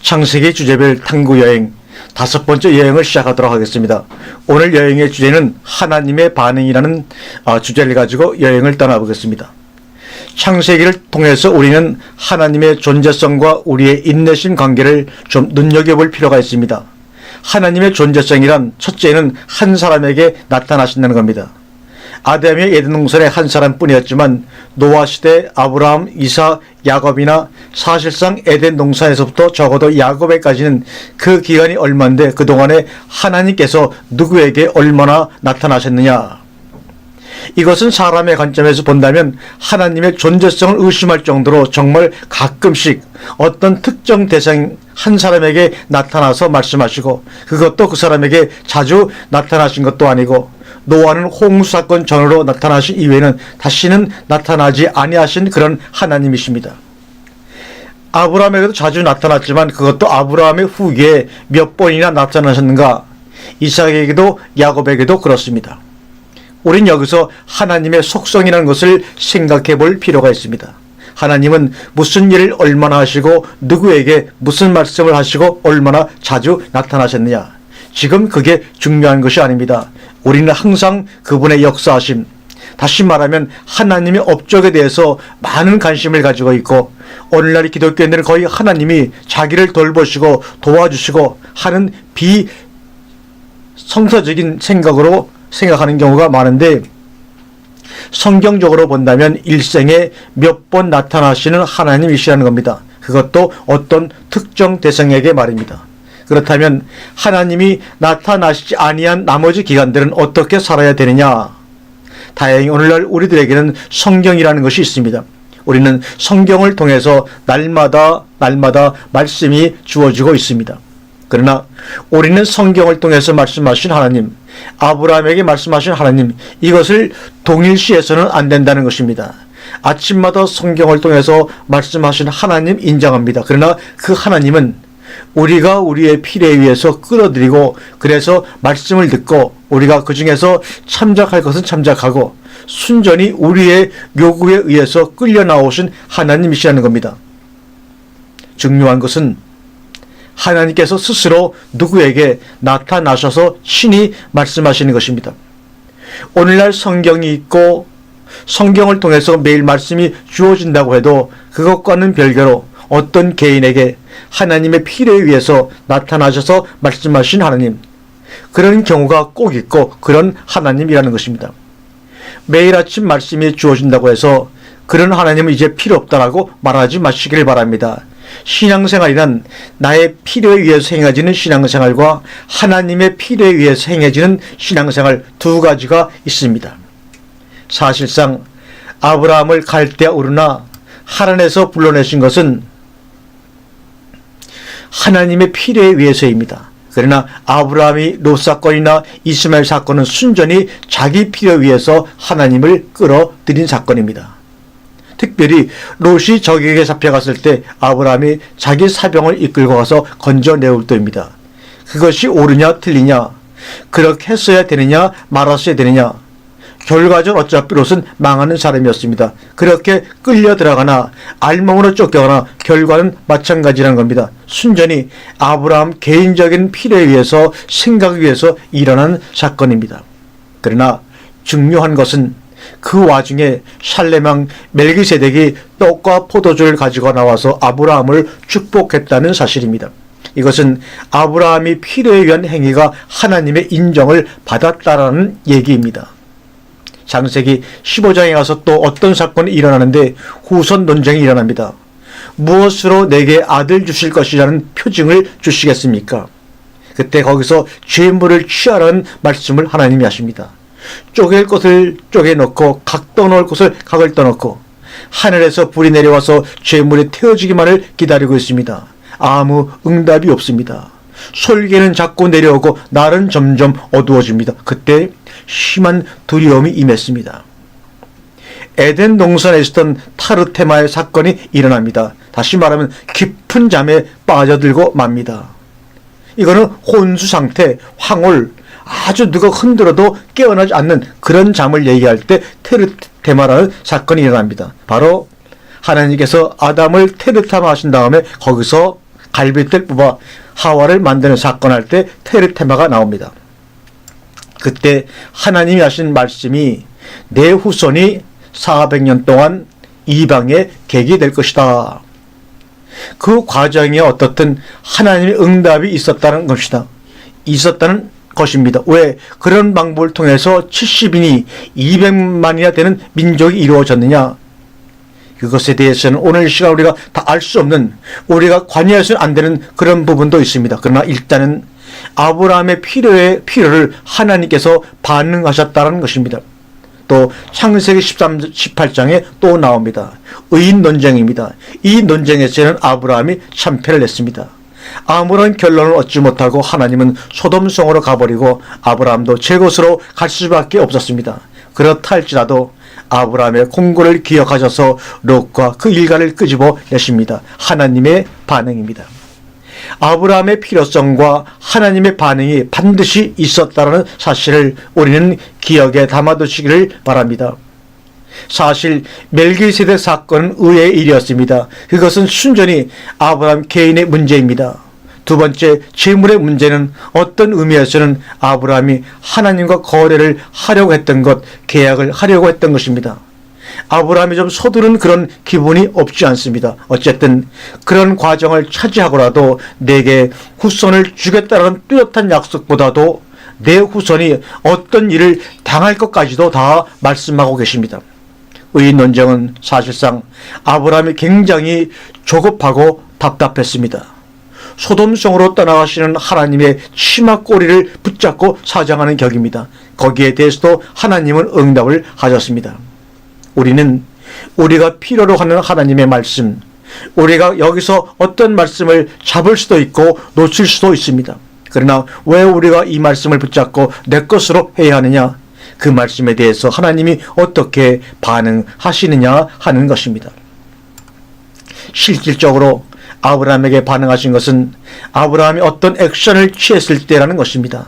창세기 주제별 탐구 여행 5번째 여행을 시작하도록 하겠습니다. 오늘 여행의 주제는 하나님의 반응이라는 주제를 가지고 여행을 떠나보겠습니다. 창세기를 통해서 우리는 하나님의 존재성과 우리의 인내심 관계를 좀 눈여겨볼 필요가 있습니다. 하나님의 존재성이란 첫째는 한 사람에게 나타나신다는 겁니다. 아담의 에덴 동산의 한 사람뿐이었지만 노아 시대 아브라함, 이삭, 야곱이나 사실상 에덴 동산에서부터 적어도 야곱에까지는 그 기간이 얼마인데 그동안에 하나님께서 누구에게 얼마나 나타나셨느냐. 이것은 사람의 관점에서 본다면 하나님의 존재성을 의심할 정도로 정말 가끔씩 어떤 특정 대상 한 사람에게 나타나서 말씀하시고 그것도 그 사람에게 자주 나타나신 것도 아니고 노아는 홍수 사건 전후로 나타나신 이외에는 다시는 나타나지 아니하신 그런 하나님이십니다. 아브라함에게도 자주 나타났지만 그것도 아브라함의 후기에 몇 번이나 나타나셨는가. 이삭에게도 야곱에게도 그렇습니다. 우린 여기서 하나님의 속성이라는 것을 생각해 볼 필요가 있습니다. 하나님은 무슨 일을 얼마나 하시고 누구에게 무슨 말씀을 하시고 얼마나 자주 나타나셨느냐. 지금 그게 중요한 것이 아닙니다. 우리는 항상 그분의 역사하심, 다시 말하면 하나님의 업적에 대해서 많은 관심을 가지고 있고 오늘날 기독교인들은 거의 하나님이 자기를 돌보시고 도와주시고 하는 비성서적인 생각으로 생각하는 경우가 많은데 성경적으로 본다면 일생에 몇 번 나타나시는 하나님이시라는 겁니다. 그것도 어떤 특정 대상에게 말입니다. 그렇다면 하나님이 나타나시지 아니한 나머지 기간들은 어떻게 살아야 되느냐? 다행히 오늘날 우리들에게는 성경이라는 것이 있습니다. 우리는 성경을 통해서 날마다 말씀이 주어지고 있습니다. 그러나 우리는 성경을 통해서 말씀하신 하나님, 아브라함에게 말씀하신 하나님, 이것을 동일시해서는 안 된다는 것입니다. 아침마다 성경을 통해서 말씀하신 하나님 인정합니다. 그러나 그 하나님은 우리가 우리의 필요에 의해서 끌어들이고 그래서 말씀을 듣고 우리가 그 중에서 참작할 것은 참작하고 순전히 우리의 요구에 의해서 끌려 나오신 하나님이시라는 겁니다. 중요한 것은 하나님께서 스스로 누구에게 나타나셔서 친히 말씀하시는 것입니다. 오늘날 성경이 있고 성경을 통해서 매일 말씀이 주어진다고 해도 그것과는 별개로 어떤 개인에게 하나님의 필요에 의해서 나타나셔서 말씀하신 하나님, 그런 경우가 꼭 있고 그런 하나님이라는 것입니다. 매일 아침 말씀이 주어진다고 해서 그런 하나님은 이제 필요 없다라고 말하지 마시기를 바랍니다. 신앙생활이란 나의 필요에 의해서 행해지는 신앙생활과 하나님의 필요에 의해서 행해지는 신앙생활 두 가지가 있습니다. 사실상 아브라함을 갈대아 우르나 하란에서 불러내신 것은 하나님의 필요에 의해서입니다. 그러나 아브라함이 롯 사건이나 이스마엘 사건은 순전히 자기 필요에 의해서 하나님을 끌어들인 사건입니다. 특별히 롯이 적에게 잡혀갔을 때 아브라함이 자기 사병을 이끌고 가서 건져내올 때입니다. 그것이 옳으냐 틀리냐, 그렇게 했어야 되느냐 말았어야 되느냐, 결과적으로 어차피 롯은 망하는 사람이었습니다. 그렇게 끌려 들어가나 알몸으로 쫓겨가나 결과는 마찬가지라는 겁니다. 순전히 아브라함 개인적인 필요에 의해서 생각에 의해서 일어난 사건입니다. 그러나 중요한 것은 그 와중에 살렘왕 멜기세덱이 떡과 포도주를 가지고 나와서 아브라함을 축복했다는 사실입니다. 이것은 아브라함이 필요에 의한 행위가 하나님의 인정을 받았다라는 얘기입니다. 창세기 15장에 가서 또 어떤 사건이 일어나는데 후손 논쟁이 일어납니다. 무엇으로 내게 아들 주실 것이라는 표징을 주시겠습니까? 그때 거기서 죄물을 취하라는 말씀을 하나님이 하십니다. 쪼갤 것을 쪼개놓고 각 떠놓을 것을 각을 떠놓고 하늘에서 불이 내려와서 죄물이 태워지기만을 기다리고 있습니다. 아무 응답이 없습니다. 솔개는 자꾸 내려오고 날은 점점 어두워집니다. 그때 심한 두려움이 임했습니다. 에덴 동산에 있었던 타르테마의 사건이 일어납니다. 다시 말하면 깊은 잠에 빠져들고 맙니다. 이거는 혼수 상태, 황홀, 아주 누가 흔들어도 깨어나지 않는 그런 잠을 얘기할 때 테르테마라는 사건이 일어납니다. 바로 하나님께서 아담을 테르테마 하신 다음에 거기서 갈빗대를 뽑아 하와를 만드는 사건 할 때 테르테마가 나옵니다. 그때 하나님이 하신 말씀이 내 후손이 400년 동안 이방의 객이 될 것이다. 그 과정에 어떻든 하나님의 응답이 있었다는 것입니다. 왜 그런 방법을 통해서 70인이 200만이나 되는 민족이 이루어졌느냐? 그것에 대해서는 오늘 시간 우리가 다 알 수 없는, 우리가 관여해서는 안 되는 그런 부분도 있습니다. 그러나 일단은 아브라함의 필요를 하나님께서 반응하셨다는 것입니다. 또 창세기 18장에 또 나옵니다. 의인 논쟁입니다. 이 논쟁에서는 아브라함이 참패를 냈습니다. 아무런 결론을 얻지 못하고 하나님은 소돔성으로 가버리고 아브라함도 제 곳으로 갈 수밖에 없었습니다. 그렇다 할지라도 아브라함의 공고를 기억하셔서 롯과 그 일가를 끄집어 내십니다. 하나님의 반응입니다. 아브라함의 필요성과 하나님의 반응이 반드시 있었다는 사실을 우리는 기억에 담아두시기를 바랍니다. 사실 멜기세덱 사건은 의외의 일이었습니다. 그것은 순전히 아브라함 개인의 문제입니다. 두 번째, 재물의 문제는 어떤 의미에서는 아브라함이 하나님과 거래를 하려고 했던 것, 계약을 하려고 했던 것입니다. 아브라함이 좀 서두른 그런 기분이 없지 않습니다. 어쨌든 그런 과정을 차지하고라도 내게 후손을 주겠다는 뚜렷한 약속보다도 내 후손이 어떤 일을 당할 것까지도 다 말씀하고 계십니다. 의인 논쟁은 사실상 아브라함이 굉장히 조급하고 답답했습니다. 소돔성으로 떠나가시는 하나님의 치마 꼬리를 붙잡고 사정하는 격입니다. 거기에 대해서도 하나님은 응답을 하셨습니다. 우리는 우리가 필요로 하는 하나님의 말씀, 우리가 여기서 어떤 말씀을 잡을 수도 있고 놓칠 수도 있습니다. 그러나 왜 우리가 이 말씀을 붙잡고 내 것으로 해야 하느냐? 그 말씀에 대해서 하나님이 어떻게 반응하시느냐 하는 것입니다. 실질적으로 아브라함에게 반응하신 것은 아브라함이 어떤 액션을 취했을 때라는 것입니다.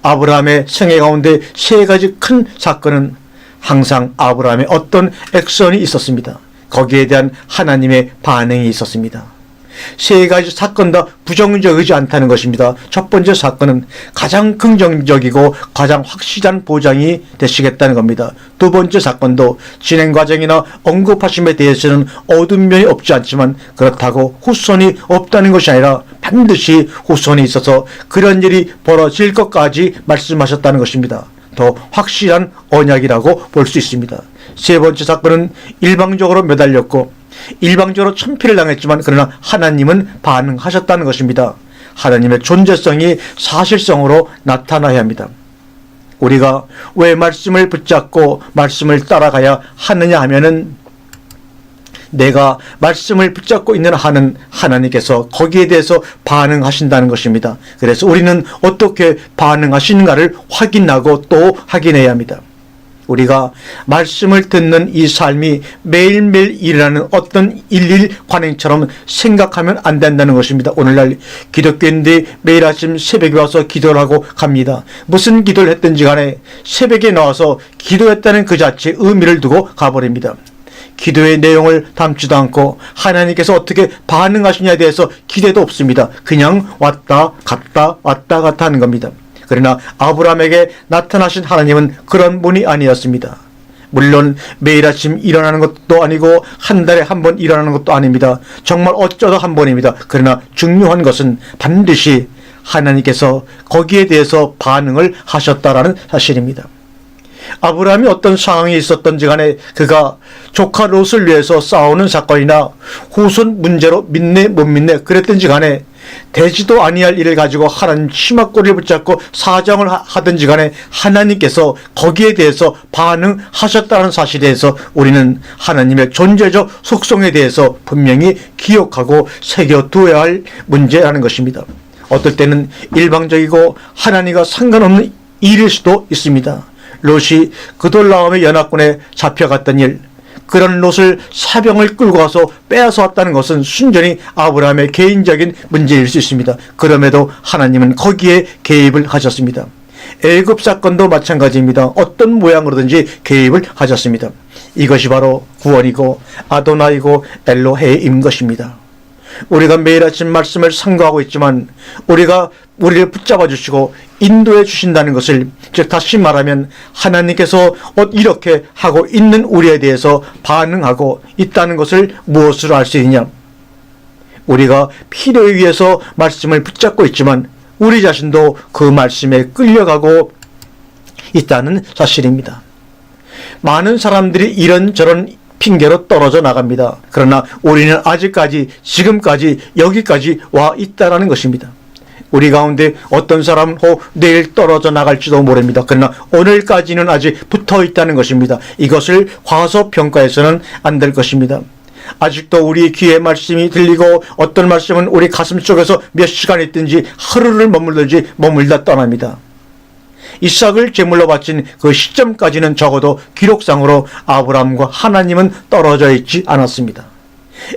아브라함의 생애 가운데 세 가지 큰 사건은 항상 아브라함의 어떤 액션이 있었습니다. 거기에 대한 하나님의 반응이 있었습니다. 세 가지 사건 다 부정적이지 않다는 것입니다. 첫 번째 사건은 가장 긍정적이고 가장 확실한 보장이 되시겠다는 겁니다. 두 번째 사건도 진행 과정이나 언급하심에 대해서는 어두운 면이 없지 않지만 그렇다고 후손이 없다는 것이 아니라 반드시 후손이 있어서 그런 일이 벌어질 것까지 말씀하셨다는 것입니다. 더 확실한 언약이라고 볼 수 있습니다. 세 번째 사건은 일방적으로 매달렸고 일방적으로 천피를 당했지만 그러나 하나님은 반응하셨다는 것입니다. 하나님의 존재성이 사실성으로 나타나야 합니다. 우리가 왜 말씀을 붙잡고 말씀을 따라가야 하느냐 하면은 내가 말씀을 붙잡고 있는 한은 하나님께서 거기에 대해서 반응하신다는 것입니다. 그래서 우리는 어떻게 반응하시는가를 확인하고 또 확인해야 합니다. 우리가 말씀을 듣는 이 삶이 매일매일 일어나는 어떤 일일 관행처럼 생각하면 안 된다는 것입니다. 오늘날 기독교인들이 매일 아침 새벽에 와서 기도를 하고 갑니다. 무슨 기도를 했든지 간에 새벽에 나와서 기도했다는 그 자체의 의미를 두고 가버립니다. 기도의 내용을 담지도 않고 하나님께서 어떻게 반응하시냐에 대해서 기대도 없습니다. 그냥 왔다 갔다 왔다 갔다 하는 겁니다. 그러나 아브라함에게 나타나신 하나님은 그런 분이 아니었습니다. 물론 매일 아침 일어나는 것도 아니고 한 달에 한 번 일어나는 것도 아닙니다. 정말 어쩌다 한 번입니다. 그러나 중요한 것은 반드시 하나님께서 거기에 대해서 반응을 하셨다라는 사실입니다. 아브라함이 어떤 상황이 있었던지 간에 그가 조카 롯을 위해서 싸우는 사건이나 후손 문제로 믿네 못 믿네 그랬던지 간에 되지도 아니할 일을 가지고 하나님 치마꼬리를 붙잡고 사정을 하든지 간에 하나님께서 거기에 대해서 반응하셨다는 사실에 대해서 우리는 하나님의 존재적 속성에 대해서 분명히 기억하고 새겨두어야 할 문제라는 것입니다. 어떨 때는 일방적이고 하나님과 상관없는 일일 수도 있습니다. 롯이 그돌라움의 연합군에 잡혀갔던 일, 그런 롯을 사병을 끌고 가서 빼앗아 왔다는 것은 순전히 아브라함의 개인적인 문제일 수 있습니다. 그럼에도 하나님은 거기에 개입을 하셨습니다. 애굽 사건도 마찬가지입니다. 어떤 모양으로든지 개입을 하셨습니다. 이것이 바로 구원이고 아도나이고 엘로헤임 것입니다. 우리가 매일 아침 말씀을 상고하고 있지만 우리를 붙잡아 주시고 인도해 주신다는 것을, 즉 다시 말하면 하나님께서 이렇게 하고 있는 우리에 대해서 반응하고 있다는 것을 무엇으로 알 수 있느냐? 우리가 필요에 의해서 말씀을 붙잡고 있지만 우리 자신도 그 말씀에 끌려가고 있다는 사실입니다. 많은 사람들이 이런저런 핑계로 떨어져 나갑니다. 그러나 우리는 아직까지, 지금까지, 여기까지 와 있다는 것입니다. 우리 가운데 어떤 사람은 내일 떨어져 나갈지도 모릅니다. 그러나 오늘까지는 아직 붙어 있다는 것입니다. 이것을 과소평가해서는 안 될 것입니다. 아직도 우리 귀에 말씀이 들리고 어떤 말씀은 우리 가슴 속에서 몇 시간 있든지 하루를 머물든지 머물다 떠납니다. 이삭을 제물로 바친 그 시점까지는 적어도 기록상으로 아브라함과 하나님은 떨어져 있지 않았습니다.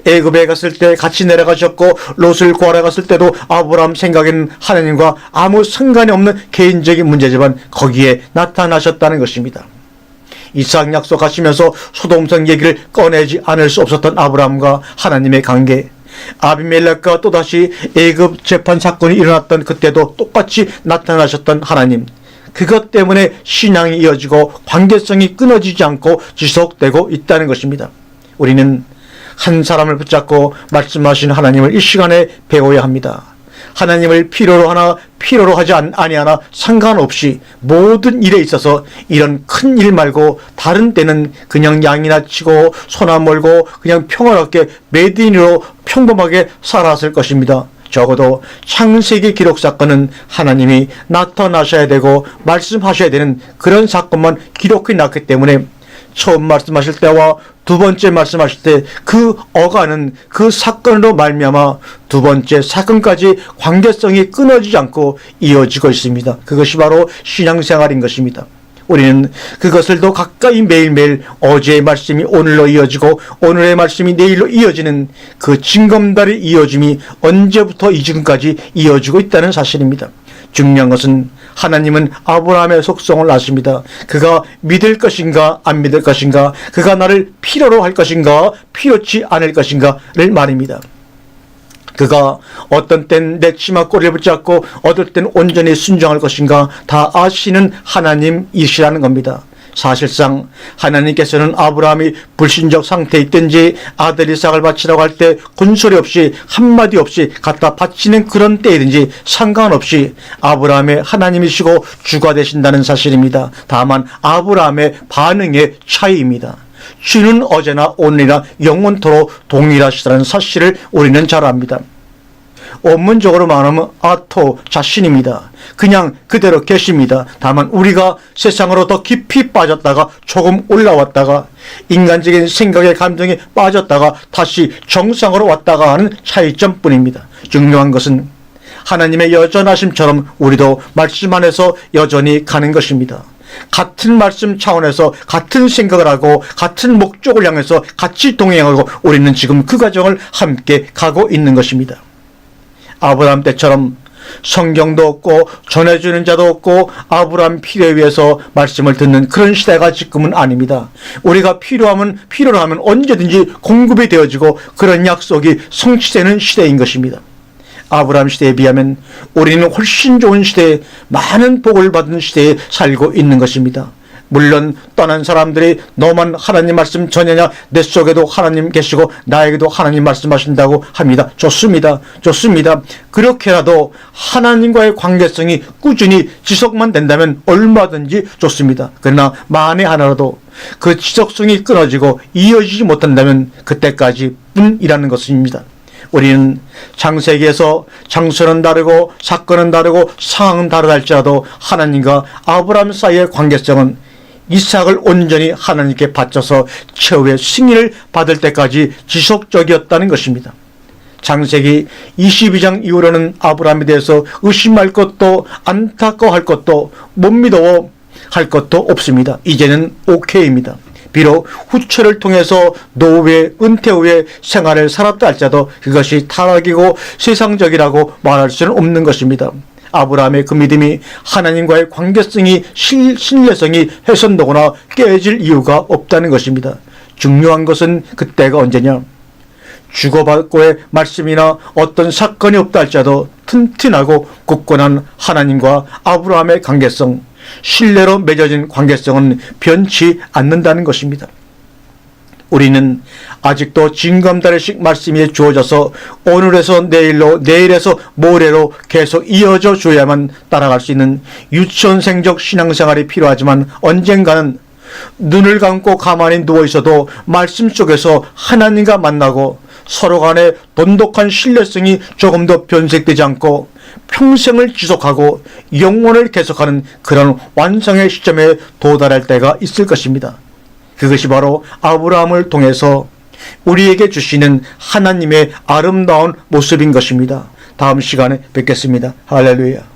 애굽에 갔을 때 같이 내려가셨고 롯을 구하러 갔을 때도 아브라함 생각에는 하나님과 아무 상관이 없는 개인적인 문제지만 거기에 나타나셨다는 것입니다. 이삭 약속하시면서 소돔성 얘기를 꺼내지 않을 수 없었던 아브라함과 하나님의 관계, 아비멜렉과 또다시 애굽 재판 사건이 일어났던 그때도 똑같이 나타나셨던 하나님, 그것 때문에 신앙이 이어지고 관계성이 끊어지지 않고 지속되고 있다는 것입니다. 우리는 한 사람을 붙잡고 말씀하신 하나님을 이 시간에 배워야 합니다. 하나님을 필요로 하나 필요로 하지 아니하나 상관없이 모든 일에 있어서 이런 큰 일 말고 다른 때는 그냥 양이나 치고 소나 몰고 그냥 평화롭게 매드인으로 평범하게 살았을 것입니다. 적어도 창세기 기록 사건은 하나님이 나타나셔야 되고 말씀하셔야 되는 그런 사건만 기록해 놨기 때문에 처음 말씀하실 때와 두 번째 말씀하실 때 그 어가는 그 사건으로 말미암아 두 번째 사건까지 관계성이 끊어지지 않고 이어지고 있습니다. 그것이 바로 신앙생활인 것입니다. 우리는 그것을 더 가까이 매일매일 어제의 말씀이 오늘로 이어지고 오늘의 말씀이 내일로 이어지는 그 징검다리 이어짐이 언제부터 이 지금까지 이어지고 있다는 사실입니다. 중요한 것은 하나님은 아브라함의 속성을 아십니다. 그가 믿을 것인가 안 믿을 것인가, 그가 나를 필요로 할 것인가 필요치 않을 것인가를 말입니다. 그가 어떤 땐 내 치마 꼬리를 붙잡고 어떨 땐 온전히 순종할 것인가 다 아시는 하나님이시라는 겁니다. 사실상 하나님께서는 아브라함이 불신적 상태에 있든지 아들 이삭을 바치라고 할 때 군소리 없이 한마디 없이 갖다 바치는 그런 때이든지 상관없이 아브라함의 하나님이시고 주가 되신다는 사실입니다. 다만 아브라함의 반응의 차이입니다. 주는 어제나 오늘이나 영원토록 동일하시다는 사실을 우리는 잘 압니다. 원문적으로 말하면 아토 자신입니다. 그냥 그대로 계십니다. 다만 우리가 세상으로 더 깊이 빠졌다가 조금 올라왔다가 인간적인 생각의 감정에 빠졌다가 다시 정상으로 왔다가 하는 차이점뿐입니다. 중요한 것은 하나님의 여전하심처럼 우리도 말씀 안에서 여전히 가는 것입니다. 같은 말씀 차원에서 같은 생각을 하고 같은 목적을 향해서 같이 동행하고 우리는 지금 그 과정을 함께 가고 있는 것입니다. 아브라함 때처럼 성경도 없고 전해주는 자도 없고 아브라함 필요에 의해서 말씀을 듣는 그런 시대가 지금은 아닙니다. 우리가 필요로 하면 언제든지 공급이 되어지고 그런 약속이 성취되는 시대인 것입니다. 아브라함 시대에 비하면 우리는 훨씬 좋은 시대에, 많은 복을 받은 시대에 살고 있는 것입니다. 물론 떠난 사람들이 너만 하나님 말씀 전하냐, 내 속에도 하나님 계시고 나에게도 하나님 말씀하신다고 합니다. 좋습니다. 그렇게라도 하나님과의 관계성이 꾸준히 지속만 된다면 얼마든지 좋습니다. 그러나 만에 하나라도 그 지속성이 끊어지고 이어지지 못한다면 그때까지 뿐이라는 것입니다. 우리는 창세기에서 장소는 다르고 사건은 다르고 상황은 다르다 할지라도 하나님과 아브라함 사이의 관계성은 이삭을 온전히 하나님께 바쳐서 최후의 승리를 받을 때까지 지속적이었다는 것입니다. 창세기 22장 이후로는 아브라함에 대해서 의심할 것도 안타까워할 것도 못 믿어 할 것도 없습니다. 이제는 오케이입니다. 비록 후처를 통해서 노후에 은퇴 후에 생활을 살았다 할지라도 그것이 타락이고 세상적이라고 말할 수는 없는 것입니다. 아브라함의 그 믿음이 하나님과의 관계성이 신뢰성이 훼손되거나 깨질 이유가 없다는 것입니다. 중요한 것은 그때가 언제냐? 주고받고의 말씀이나 어떤 사건이 없다 할지라도 튼튼하고 굳건한 하나님과 아브라함의 관계성, 신뢰로 맺어진 관계성은 변치 않는다는 것입니다. 우리는 아직도 징검다리식 말씀이 주어져서 오늘에서 내일로, 내일에서 모레로 계속 이어져 줘야만 따라갈 수 있는 유치원생적 신앙생활이 필요하지만 언젠가는 눈을 감고 가만히 누워있어도 말씀 속에서 하나님과 만나고 서로 간의 돈독한 신뢰성이 조금 더 변색되지 않고 평생을 지속하고 영원을 계속하는 그런 완성의 시점에 도달할 때가 있을 것입니다. 그것이 바로 아브라함을 통해서 우리에게 주시는 하나님의 아름다운 모습인 것입니다. 다음 시간에 뵙겠습니다. 할렐루야.